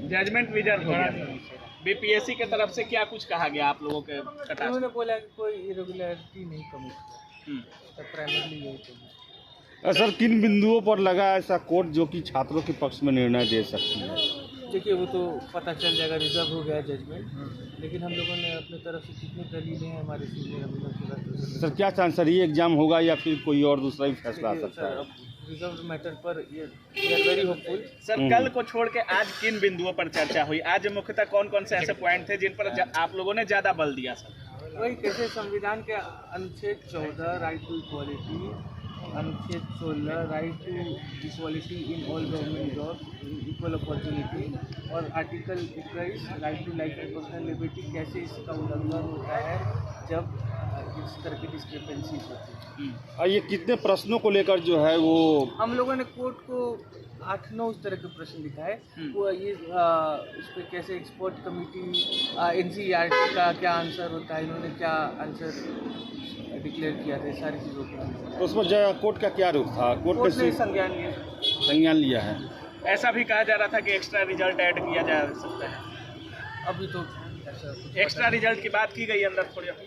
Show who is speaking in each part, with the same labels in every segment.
Speaker 1: Judgement reserve हो गया। BPSC की तरफ से क्या कुछ कहा गया आप लोगों के कटाक्ष?
Speaker 2: उन्होंने बोला कि कोई इरेगुलरिटी नहीं कमिट, तो प्राइमरली यही चाहिए।
Speaker 3: सर किन बिंदुओं पर लगा ऐसा कोर्ट जो कि छात्रों के पक्ष में निर्णय दे सकती है?
Speaker 2: देखिए वो तो पता चल जाएगा, रिजर्व हो गया जजमेंट, लेकिन हम लोगों ने अपनी तरफ से जितनी दलीलें हैं हमारे सीनियर अभिभावक।
Speaker 3: सर क्या चांस सर, ये एग्जाम होगा या फिर कोई और दूसरा भी फैसला आ सकता है?
Speaker 2: रिजर्व मैटर पर वेरी होपफुल।
Speaker 1: सर कल को छोड़ के आज किन बिंदुओं पर चर्चा हुई? आज मुख्यतः कौन कौन से ऐसे पॉइंट थे जिन पर आप लोगों ने ज्यादा बल दिया? सर
Speaker 2: वही कैसे संविधान के अनुच्छेद 14 राइट टू इक्वालिटी, अनुच्छेद 16 right to equality in all government job, equal opportunity, और article 21 right to life and personal liberty, कैसे इसका उल्लंघन होता है जब इस तरह की डिस्क्रिपेंसीज होती है।
Speaker 3: और ये कितने प्रश्नों को लेकर जो है वो
Speaker 2: हम लोगों ने कोर्ट को 8-9 इस तरह के प्रश्न लिखा है। वो ये इस पर कैसे एक्सपर्ट कमेटी NCERT का क्या आंसर होता है, इन्होंने क्या आंसर डिक्लेयर किया था, सारी चीज़ों को।
Speaker 3: तो उसमें जो कोर्ट का क्या रुख था? कोर्ट
Speaker 2: ने
Speaker 3: ने संज्ञान लिया है।
Speaker 1: ऐसा भी कहा जा रहा था कि एक्स्ट्रा रिजल्ट ऐड किया जा सकता है।
Speaker 2: अभी तो
Speaker 1: एक्स्ट्रा रिजल्ट की बात की गई अंदर थोड़ी,
Speaker 2: अभी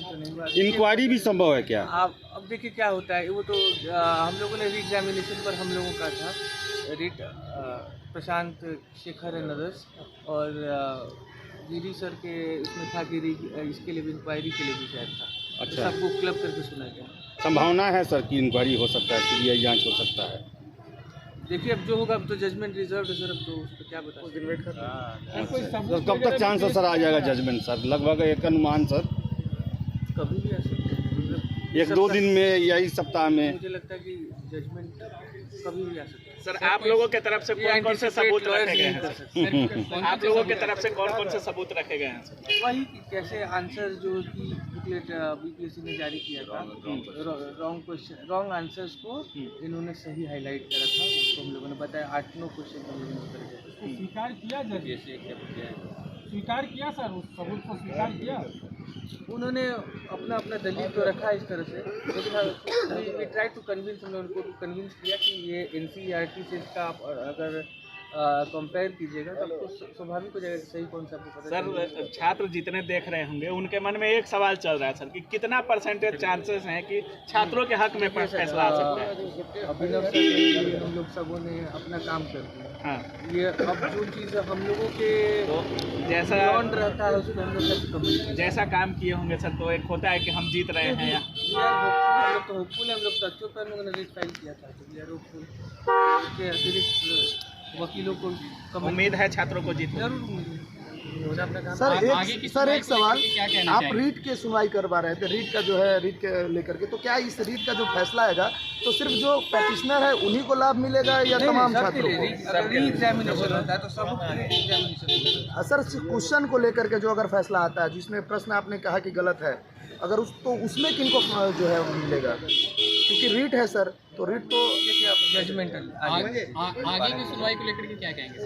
Speaker 2: तो नहीं बात।
Speaker 3: इंक्वायरी भी संभव है क्या?
Speaker 2: अब देखिए क्या होता है, वो तो हम लोगों ने री-एग्जामिनेशन पर हम लोगों का था रीट, प्रशांत शेखर एंड अदर्स, और गिरी सर के उसमें था कि इसके लिए भी इंक्वायरी के लिए भी शायद था।
Speaker 3: अच्छा,
Speaker 2: तो सबको क्लब करके सुना गया।
Speaker 3: संभावना है सर कि इंक्वायरी हो सकता है, सीबीआई जांच हो सकता है?
Speaker 2: देखिए अब जो होगा, अब तो जजमेंट रिजर्व है सर, अब तो उस पर क्या बता सकते हैं।
Speaker 3: सर कब तक चांस है सर आ जाएगा जजमेंट सर? लगभग एक अनुमान सर,
Speaker 2: कभी भी आ सकते हैं,
Speaker 3: 1-2 दिन में या इस सप्ताह में?
Speaker 2: मुझे लगता है कि जजमेंट कभी भी आ सकता है।
Speaker 1: सर आप लोगों के तरफ से कौन कौन से सबूत रखे गए हैं? आप लोगों के तरफ से कौन कौन से सबूत रखे गए हैं?
Speaker 2: वही कि कैसे आंसर जो कि बुकलेट बीपीएससी ने जारी किया था, रॉन्ग क्वेश्चन, रॉन्ग आंसर्स को इन्होंने सही हाईलाइट करा था, उसको हम लोगों ने बताया। 8-9 क्वेश्चन हम लोगों ने उत्तर
Speaker 4: स्वीकार किया जज, स्वीकार किया सर, उस सबूत को स्वीकार किया।
Speaker 2: उन्होंने अपना दलील तो रखा इस तरह से, लेकिन वी ट्राई टू कन्विंस, हमने उनको कन्विंस किया कि ये NCERT से इसका आप अगर कंपेयर कीजिएगा तो आपको स्वाभाविक हो जाएगा कि सही कौन सा आपको पता चलेगा।
Speaker 1: सर छात्र जितने देख रहे होंगे उनके मन में एक सवाल चल रहा है सर कि कितना परसेंटेज चांसेस हैं कि छात्रों के हक में फैसला आ सकता है?
Speaker 2: अभिनव सर हम लोग सबों ने अपना काम कर दिया।
Speaker 1: हाँ,
Speaker 2: ये अब जो चीज़ हम लोगों के
Speaker 1: तो जैसा
Speaker 2: बियॉन्ड रहता है उसको हम लोग
Speaker 1: जैसा काम किए होंगे सर, तो एक होता है कि हम जीत रहे हैं या
Speaker 2: हम लोग तो होपफुल है, हम लोग तो अच्छे पर हम लोगों ने रिट फाइल किया था, तो वी आर होपफुल के अतिरिक्त वकीलों को
Speaker 1: उम्मीद है छात्रों को जीत
Speaker 2: जरूर मिलेगी।
Speaker 5: सर एक सवाल, आप रीट के सुनवाई करवा रहे थे, रीट का जो है रीट के लेकर के, तो क्या इस रीट का जो फैसला आएगा तो सिर्फ जो पैटिशनर है उन्हीं को लाभ मिलेगा या तमाम छात्रों को?
Speaker 2: री-एग्जामिनेशन होता है तो सब री-एग्जामिनेशन।
Speaker 5: सर क्वेश्चन को लेकर के जो अगर फैसला आता है, जिसमें प्रश्न आपने कहा कि गलत है, अगर तो उसमें किनको जो है मिलेगा? क्योंकि रीट है सर, तो रीट तो
Speaker 2: जजमेंटल
Speaker 4: आगे की सुनवाई को लेकर के क्या कहेंगे?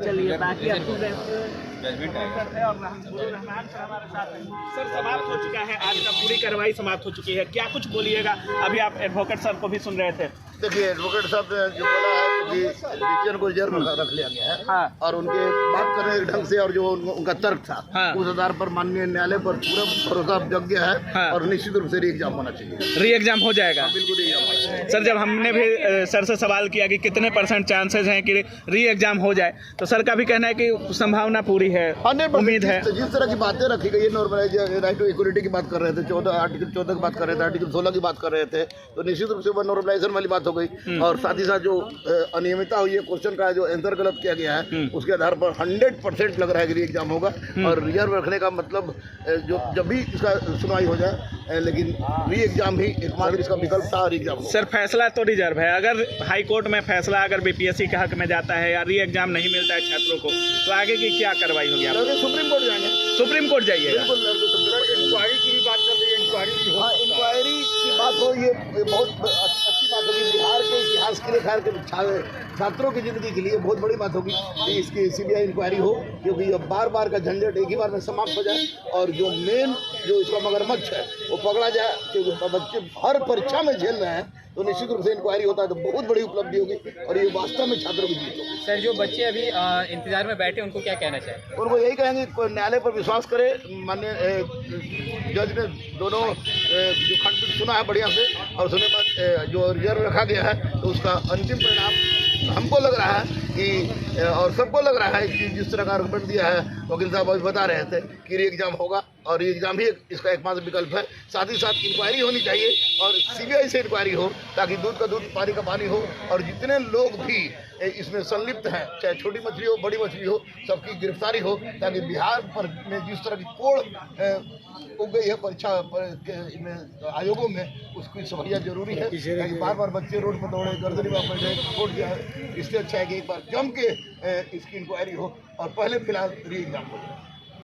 Speaker 2: चलिए बाकी आपको
Speaker 1: सर समाप्त हो चुका है, आज का पूरी कार्रवाई समाप्त हो चुकी है, क्या कुछ बोलिएगा? अभी आप एडवोकेट सर को भी सुन रहे थे।
Speaker 6: देखिए एडवोकेट साहब ने जो बोला है कि डिसीजन को रिजर्व रख लिया गया है।
Speaker 1: हाँ।
Speaker 6: और उनके बात करने के ढंग से और जो उनका तर्क था,
Speaker 1: हाँ।
Speaker 6: उस आधार पर माननीय न्यायालय पर पूरा भरोसा जग गया है।
Speaker 1: हाँ।
Speaker 6: और निश्चित रूप से री एग्जाम होना चाहिए।
Speaker 1: री एग्जाम हो जाएगा?
Speaker 6: बिल्कुल री एग्जाम होना चाहिए।
Speaker 1: सर जब हमने भी सर से सवाल किया कि कितने % चांसेस हैं कि री एग्जाम हो जाए, तो सर का भी कहना है कि संभावना पूरी है,
Speaker 6: 100%
Speaker 1: उम्मीद है।
Speaker 6: जिस तरह की बातें रखी गई है, नॉर्मलाइज राइट टू इक्वलिटी की बात कर रहे थे, आर्टिकल 14 की बात कर रहे थे, आर्टिकल 16 की बात कर रहे थे, तो निश्चित रूप से वो नॉर्मलाइजेशन वाली बात हो गई। और साथ ही साथ जो अनियमितता हुई है, क्वेश्चन का जो आंसर गलत किया गया है, उसके आधार पर 100% लग रहा है कि री एग्जाम होगा। और रिजर्व रखने का मतलब जो जब भी इसका सुनवाई हो जाए, लेकिन री एग्जाम ही एकमात्र इसका विकल्प था। री एग्जाम
Speaker 1: सर फैसला तो रिजर्व है, अगर हाई कोर्ट में फैसला अगर बीपीएससी के हक में जाता है या री एग्जाम नहीं मिलता है छात्रों को, तो आगे की क्या कार्रवाई होगी? आप
Speaker 6: सुप्रीम कोर्ट जाएंगे।
Speaker 1: सुप्रीम कोर्ट जाइएगा?
Speaker 6: इंक्वायरी की भी बात चल रही है, इंक्वायरी की बात हो, ये बहुत अच्छी बात होगी। बिहार के इतिहास के लिए, बिहार के छात्रों की जिंदगी के लिए बहुत बड़ी बात होगी कि इसकी सीबीआई इंक्वायरी हो, क्योंकि अब बार का झंझट एक ही बार में समाप्त हो जाए और जो मेन जो इसका मगरमच्छ है वो पकड़ा जाए, क्योंकि बच्चे हर परीक्षा में झेल रहे हैं। तो निश्चित रूप से इंक्वायरी होता है तो बहुत बड़ी उपलब्धि होगी और ये वास्तव में छात्रों की जीत होगी।
Speaker 7: सर, जो बच्चे अभी इंतजार में बैठे उनको क्या कहना चाहिए?
Speaker 6: उनको यही कहेंगे कि न्यायालय पर विश्वास करे। माननीय जज ने दोनों जो खंडपीठ सुना है बढ़िया से और सुनने बाद जो रिजर्व रखा गया है तो उसका अंतिम परिणाम हमको लग रहा है कि और सबको लग रहा है कि जिस तरह का आर्गुमेंट दिया है वकील साहब अभी बता रहे थे कि री एग्जाम होगा और री एग्जाम ही इसका एकमात्र विकल्प है। साथ ही साथ इंक्वायरी होनी चाहिए और सीबीआई से इंक्वायरी हो ताकि दूध का दूध पानी का पानी हो और जितने लोग भी इसमें संलिप्त हैं, चाहे छोटी मछली हो बड़ी मछली हो, सबकी गिरफ्तारी हो ताकि बिहार पर में जिस तरह की कोड़ उग गई है परीक्षा में आयोगों में उसकी सफाइयाँ जरूरी है। बार बार बच्चे रोड पर दौड़े, गर्दनी में बैठे, छोड़ दिया है। इससे अच्छा है कि एक बार जम के इसकी इंक्वायरी हो और पहले फिलहाल री एग्जाम हो।